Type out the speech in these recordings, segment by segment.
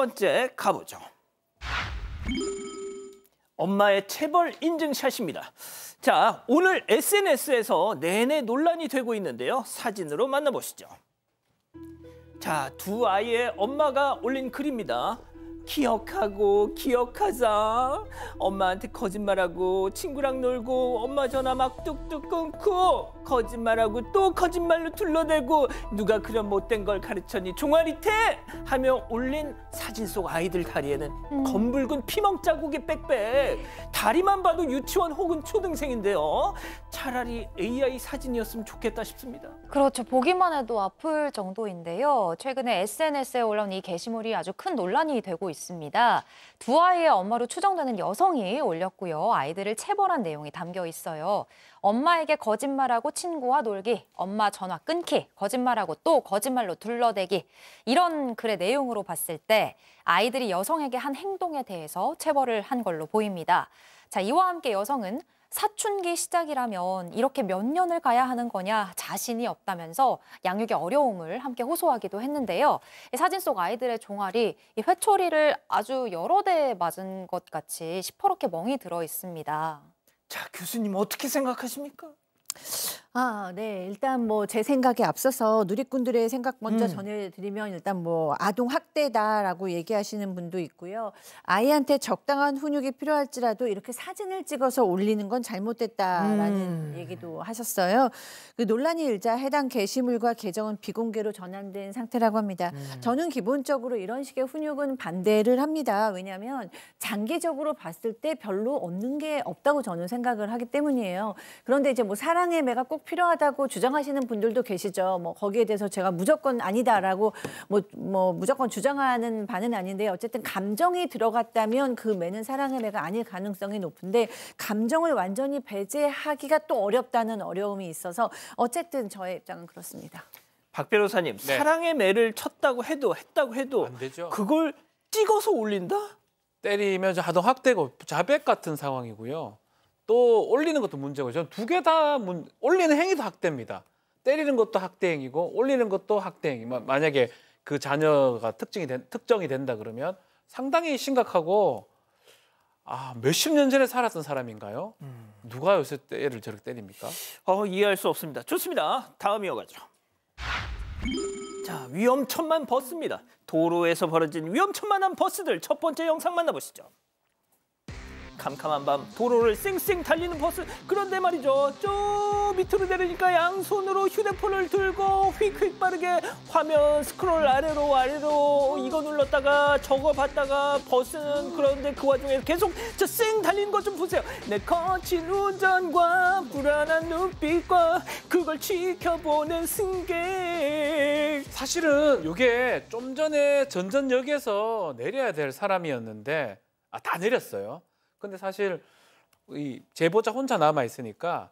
번째 가보죠. 엄마의 체벌 인증샷입니다. 자, 오늘 SNS에서 내내 논란이 되고 있는데요. 사진으로 만나보시죠. 자, 두 아이의 엄마가 올린 글입니다. 기억하고 기억하자. 엄마한테 거짓말하고 친구랑 놀고 엄마 전화 막 뚝뚝 끊고 거짓말하고 또 거짓말로 둘러대고 누가 그런 못된 걸 가르쳤니 종아리태 하며 올린 사진 속 아이들 다리에는 검붉은 피멍 자국의 빽빽. 다리만 봐도 유치원 혹은 초등생인데요. 차라리 AI 사진이었으면 좋겠다 싶습니다. 그렇죠. 보기만 해도 아플 정도인데요. 최근에 SNS에 올라온 이 게시물이 아주 큰 논란이 되고 있습니다. 두 아이의 엄마로 추정되는 여성이 올렸고요. 아이들을 체벌한 내용이 담겨 있어요. 엄마에게 거짓말하고 친구와 놀기, 엄마 전화 끊기, 거짓말하고 또 거짓말로 둘러대기. 이런 글의 내용으로 봤을 때 아이들이 여성에게 한 행동에 대해서 체벌을 한 걸로 보입니다. 자, 이와 함께 여성은 사춘기 시작이라면 이렇게 몇 년을 가야 하는 거냐 자신이 없다면서 양육의 어려움을 함께 호소하기도 했는데요. 이 사진 속 아이들의 종아리, 이 회초리를 아주 여러 대 맞은 것 같이 시퍼렇게 멍이 들어 있습니다. 자, 교수님 어떻게 생각하십니까? 네. 일단 뭐 제 생각에 앞서서 누리꾼들의 생각 먼저 전해드리면 일단 뭐 아동 학대다라고 얘기하시는 분도 있고요. 아이한테 적당한 훈육이 필요할지라도 이렇게 사진을 찍어서 올리는 건 잘못됐다라는 얘기도 하셨어요. 그 논란이 일자 해당 게시물과 계정은 비공개로 전환된 상태라고 합니다. 저는 기본적으로 이런 식의 훈육은 반대를 합니다. 왜냐하면 장기적으로 봤을 때 별로 얻는 게 없다고 저는 생각을 하기 때문이에요. 그런데 이제 뭐 사랑의 매가 꼭 필요하다고 주장하시는 분들도 계시죠. 뭐 거기에 대해서 제가 무조건 아니다라고 뭐 무조건 주장하는 바는 아닌데 어쨌든 감정이 들어갔다면 그 매는 사랑의 매가 아닐 가능성이 높은데 감정을 완전히 배제하기가 또 어렵다는 어려움이 있어서 어쨌든 저의 입장은 그렇습니다. 박 변호사님, 네. 사랑의 매를 했다고 해도 안 되죠. 그걸 찍어서 올린다? 때리면 아동 학대고 자백 같은 상황이고요. 또 올리는 것도 문제고 저는 두 개 다 올리는 행위도 학대입니다. 때리는 것도 학대 행위고 올리는 것도 학대 행위. 만약에 그 자녀가 특정이 된다 그러면 상당히 심각하고 몇십 년 전에 살았던 사람인가요? 누가 요새 애를 저렇게 때립니까? 이해할 수 없습니다. 좋습니다. 다음 이어가죠. 자, 위험천만 버스입니다. 도로에서 벌어진 위험천만한 버스들 첫 번째 영상 만나보시죠. 캄캄한 밤 도로를 쌩쌩 달리는 버스. 그런데 말이죠, 저 밑으로 내리니까 양손으로 휴대폰을 들고 휙휙 빠르게 화면 스크롤 아래로 이거 눌렀다가 저거 봤다가 버스는 그런데 그 와중에 계속 저 쌩 달리는 것 좀 보세요. 내 거친 운전과 불안한 눈빛과 그걸 지켜보는 승객. 사실은 이게 좀 전에 전전역에서 내려야 될 사람이었는데 다 내렸어요. 근데 사실 이 제보자 혼자 남아 있으니까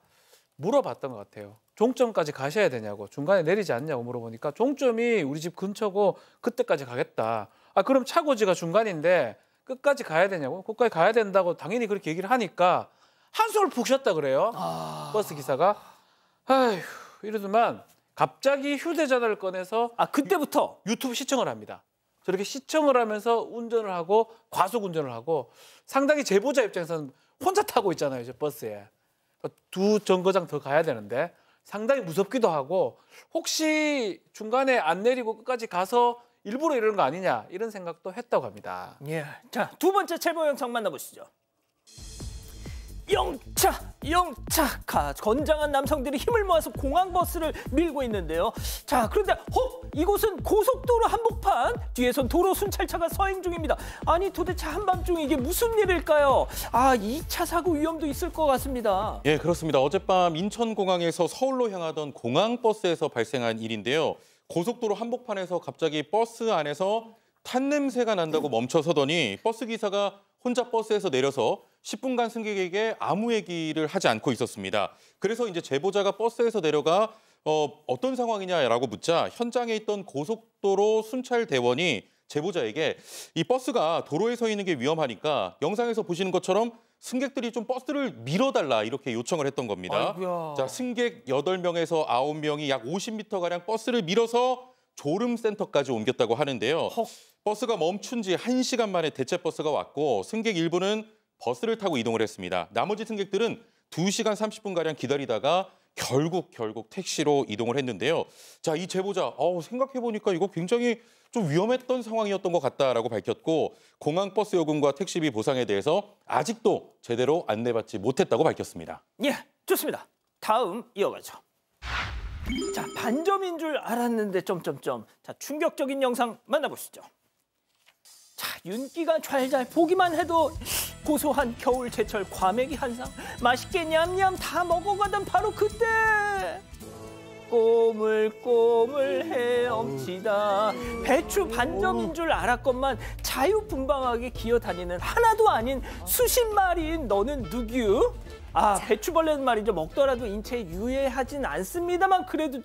물어봤던 것 같아요. 종점까지 가셔야 되냐고, 중간에 내리지 않냐고 물어보니까 종점이 우리 집 근처고 그때까지 가겠다. 그럼 차고지가 중간인데 끝까지 가야 되냐고, 끝까지 가야 된다고 당연히 그렇게 얘기를 하니까 한숨을 푹 쉬었다 그래요. 버스 기사가. 이러더만 갑자기 휴대전화를 꺼내서 그때부터 유튜브 시청을 합니다. 저렇게 시청을 하면서 운전을 하고 과속 운전을 하고 상당히 제보자 입장에서는 혼자 타고 있잖아요, 저 버스에. 두 정거장 더 가야 되는데 상당히 무섭기도 하고 혹시 중간에 안 내리고 끝까지 가서 일부러 이러는 거 아니냐 이런 생각도 했다고 합니다. 예. 자, 두 번째 제보 영상 만나보시죠. 영차 건장한 남성들이 힘을 모아서 공항버스를 밀고 있는데요. 자, 그런데 이곳은 고속도로 한복판. 뒤에선 도로 순찰차가 서행 중입니다. 아니 도대체 한밤중에 이게 무슨 일일까요? 2차 사고 위험도 있을 것 같습니다. 예, 그렇습니다. 어젯밤 인천공항에서 서울로 향하던 공항버스에서 발생한 일인데요. 고속도로 한복판에서 갑자기 버스 안에서 탄 냄새가 난다고 멈춰서더니 버스 기사가 혼자 버스에서 내려서 10분간 승객에게 아무 얘기를 하지 않고 있었습니다. 그래서 이제 제보자가 버스에서 내려가 어떤 상황이냐라고 묻자 현장에 있던 고속도로 순찰 대원이 제보자에게 이 버스가 도로에 서 있는 게 위험하니까 영상에서 보시는 것처럼 승객들이 좀 버스를 밀어달라 이렇게 요청을 했던 겁니다. 아이고야. 자, 승객 8명에서 9명이 약 50m가량 버스를 밀어서 졸음센터까지 옮겼다고 하는데요. 버스가 멈춘 지 1시간 만에 대체 버스가 왔고 승객 일부는 버스를 타고 이동을 했습니다. 나머지 승객들은 2시간 30분가량 기다리다가 결국 택시로 이동을 했는데요. 자, 이 제보자 생각해보니까 이거 굉장히 좀 위험했던 상황이었던 것 같다라고 밝혔고 공항버스 요금과 택시비 보상에 대해서 아직도 제대로 안내받지 못했다고 밝혔습니다. 예, 좋습니다. 다음 이어가죠. 자, 반점인 줄 알았는데 점점점. 자, 충격적인 영상 만나보시죠. 자, 윤기가 좔좔 보기만 해도 고소한 겨울 제철 과메기 한 상. 맛있게 냠냠 다 먹어가던 바로 그때. 꼬물꼬물 헤엄치다. 배추 반점인 줄 알았건만 자유분방하게 기어다니는 하나도 아닌 수십 마리인 너는 누구? 아, 배추벌레는 말이죠. 먹더라도 인체에 유해하진 않습니다만 그래도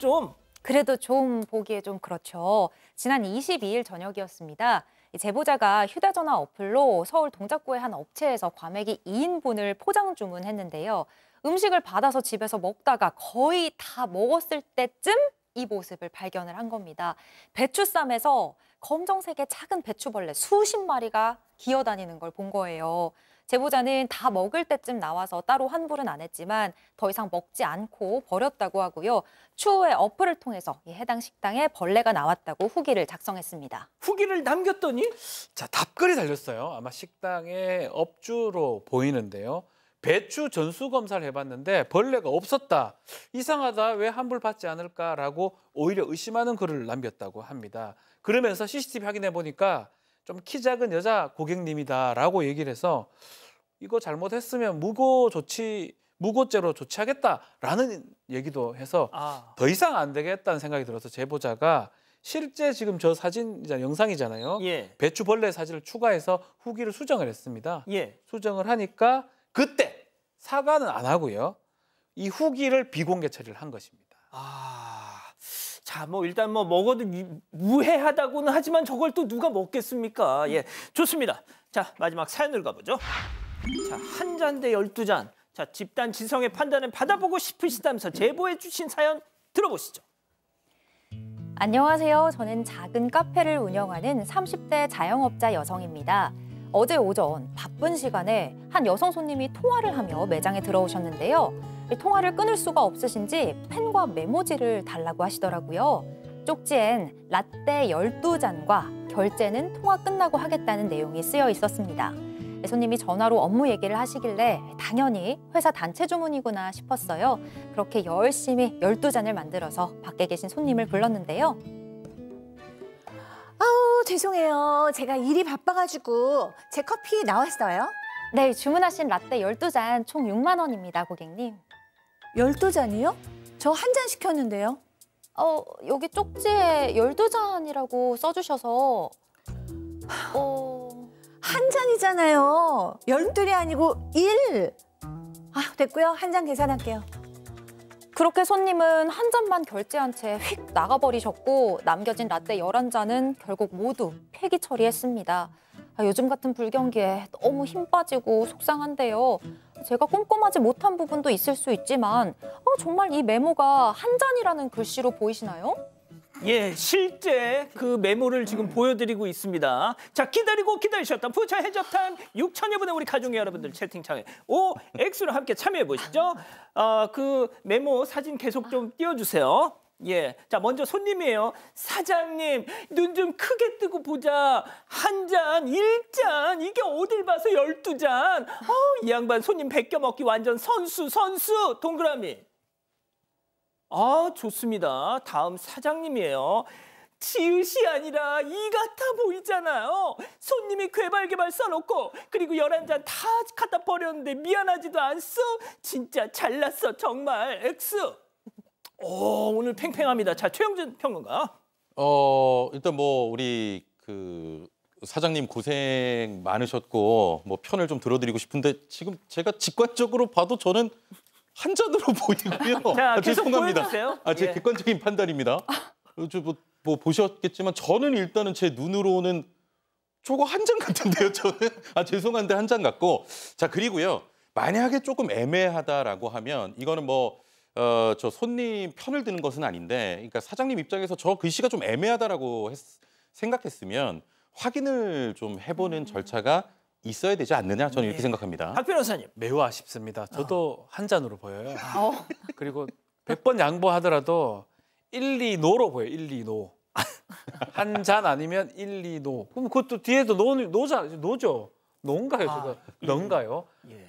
좀 보기에 좀 그렇죠. 지난 22일 저녁이었습니다. 제보자가 휴대전화 어플로 서울 동작구의 한 업체에서 과메기 2인분을 포장 주문했는데요. 음식을 받아서 집에서 먹다가 거의 다 먹었을 때쯤 이 모습을 발견을 한 겁니다. 배추쌈에서 검정색의 작은 배추벌레 수십 마리가 기어다니는 걸 본 거예요. 제보자는 다 먹을 때쯤 나와서 따로 환불은 안 했지만 더 이상 먹지 않고 버렸다고 하고요. 추후에 어플을 통해서 해당 식당에 벌레가 나왔다고 후기를 작성했습니다. 후기를 남겼더니 자, 답글이 달렸어요. 아마 식당의 업주로 보이는데요. 배추 전수 검사를 해봤는데 벌레가 없었다. 이상하다. 왜 환불받지 않을까라고 오히려 의심하는 글을 남겼다고 합니다. 그러면서 CCTV 확인해 보니까 좀 키 작은 여자 고객님이다라고 얘기를 해서 이거 잘못했으면 무고죄로 조치하겠다라는 얘기도 해서 더 이상 안 되겠다는 생각이 들어서 제보자가 실제 지금 저 사진 영상이잖아요. 예. 배추벌레 사진을 추가해서 후기를 수정을 했습니다. 예. 수정을 하니까 그때 사과는 안 하고요. 이 후기를 비공개 처리를 한 것입니다. 자, 일단 먹어도 무해하다고는 하지만 저걸 또 누가 먹겠습니까? 예, 좋습니다. 자, 마지막 사연을 가보죠. 자, 한 잔 대 12잔. 자, 집단 지성의 판단을 받아보고 싶으시다면서 제보해 주신 사연 들어보시죠. 안녕하세요. 저는 작은 카페를 운영하는 30대 자영업자 여성입니다. 어제 오전 바쁜 시간에 한 여성 손님이 통화를 하며 매장에 들어오셨는데요. 통화를 끊을 수가 없으신지 펜과 메모지를 달라고 하시더라고요. 쪽지엔 라떼 12잔과 결제는 통화 끝나고 하겠다는 내용이 쓰여 있었습니다. 손님이 전화로 업무 얘기를 하시길래 당연히 회사 단체 주문이구나 싶었어요. 그렇게 열심히 12잔을 만들어서 밖에 계신 손님을 불렀는데요. 아우, 죄송해요. 제가 일이 바빠가지고 제 커피 나왔어요. 네, 주문하신 라떼 12잔 총 6만 원입니다, 고객님. 12잔이요? 저 한 잔 시켰는데요. 여기 쪽지에 12잔이라고 써주셔서 한 잔이잖아요. 12이 아니고 1. 됐고요. 한 잔 계산할게요. 그렇게 손님은 한 잔만 결제한 채 휙 나가버리셨고 남겨진 라떼 11잔은 결국 모두 폐기 처리했습니다. 요즘 같은 불경기에 너무 힘 빠지고 속상한데요. 제가 꼼꼼하지 못한 부분도 있을 수 있지만 정말 이 메모가 한 잔이라는 글씨로 보이시나요? 예, 실제 그 메모를 지금 보여드리고 있습니다. 자, 기다리고 기다리셨던 푸처 해적타임 6천여 분의 우리 가족 여러분들 채팅창에 OX로 함께 참여해 보시죠. 그 메모 사진 계속 좀 띄워주세요. 예, 자, 먼저 손님이에요. 사장님, 눈 좀 크게 뜨고 보자. 한 잔, 1잔, 이게 어딜 봐서 12잔. 이 양반 손님 베껴 먹기 완전 선수, 동그라미. 좋습니다. 다음 사장님이에요. 지읒이 아니라 이 같아 보이잖아요. 손님이 괴발개발 써놓고 그리고 11잔 다 갖다 버렸는데 미안하지도 않소? 진짜 잘났어, 정말. X. 오늘 팽팽합니다. 자, 최영준 평론가. 일단 우리 그 사장님 고생 많으셨고 편을 좀 들어드리고 싶은데 지금 제가 직관적으로 봐도 저는 한 잔으로 보이고요. 자, 계속 죄송합니다. 보여주세요. 제 객관적인 판단입니다. 보셨겠지만 저는 일단은 제 눈으로는 저거 한 잔 같은데요, 저는. 죄송한데 한 잔 같고. 자, 그리고요. 만약에 조금 애매하다라고 하면 이거는 저 손님 편을 드는 것은 아닌데, 그러니까 사장님 입장에서 저 글씨가 좀 애매하다라고 생각했으면 확인을 좀 해보는 절차가 있어야 되지 않느냐, 저는 이렇게 생각합니다. 박 변호사님. 매우 아쉽습니다. 저도 한 잔으로 보여요. 그리고 100번 양보하더라도 1, 2노로 보여요. 1, 2노. 한 잔 아니면 1, 2노. 그럼 그것도 뒤에도 노죠. 노인가요? 저거 너인가요? 예.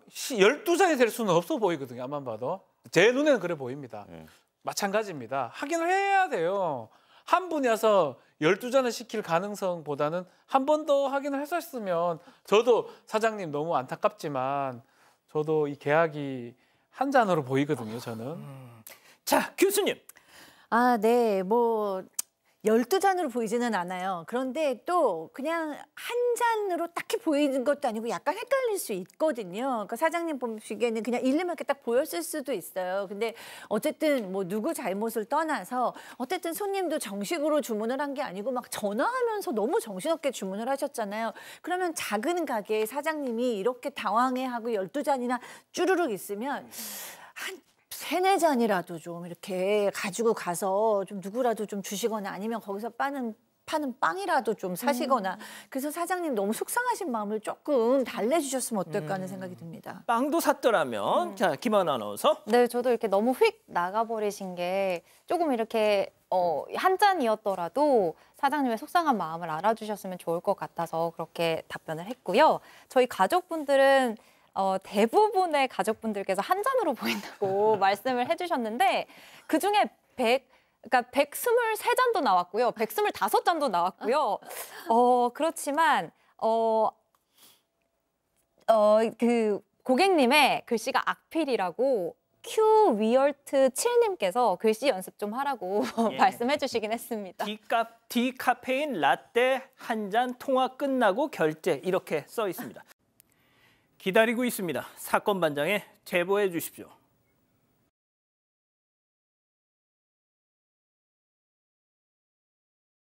12잔이 될 수는 없어 보이거든요. 앞만 봐도. 제 눈에는 그래 보입니다. 예. 마찬가지입니다. 확인을 해야 돼요. 한 분이 와서 12잔을 시킬 가능성보다는 한 번 더 확인을 했었으면, 저도 사장님 너무 안타깝지만 저도 이 계약이 한 잔으로 보이거든요, 저는. 자, 교수님. 아, 네. 뭐 12잔으로 보이지는 않아요. 그런데 또 그냥 한 잔으로 딱히 보이는 것도 아니고 약간 헷갈릴 수 있거든요. 그러니까 사장님 보시기에는 그냥 일리만 이렇게 딱 보였을 수도 있어요. 근데 어쨌든 뭐 누구 잘못을 떠나서 어쨌든 손님도 정식으로 주문을 한 게 아니고 막 전화하면서 너무 정신없게 주문을 하셨잖아요. 그러면 작은 가게의 사장님이 이렇게 당황해하고 12잔이나 쭈르륵 있으면 한 3-4잔이라도 좀 이렇게 가지고 가서 좀 누구라도 좀 주시거나 아니면 거기서 파는 빵이라도 좀 사시거나. 그래서 사장님 너무 속상하신 마음을 조금 달래주셨으면 어떨까 하는 생각이 듭니다. 빵도 샀더라면. 자, 김하나 아나운서. 네, 저도 이렇게 너무 휙 나가버리신 게 조금 이렇게 한 잔이었더라도 사장님의 속상한 마음을 알아주셨으면 좋을 것 같아서 그렇게 답변을 했고요. 저희 가족분들은 대부분의 가족분들께서 한 잔으로 보인다고 말씀을 해주셨는데, 그중에 123잔도 나왔고요. 125잔도 나왔고요. 그렇지만 그 고객님의 글씨가 악필이라고 큐위얼트 7님께서 글씨 연습 좀 하라고 예. 말씀해 주시긴 했습니다. 디카페인 라떼 한 잔 통화 끝나고 결제, 이렇게 써 있습니다. 기다리고 있습니다. 사건 반장에 제보해 주십시오.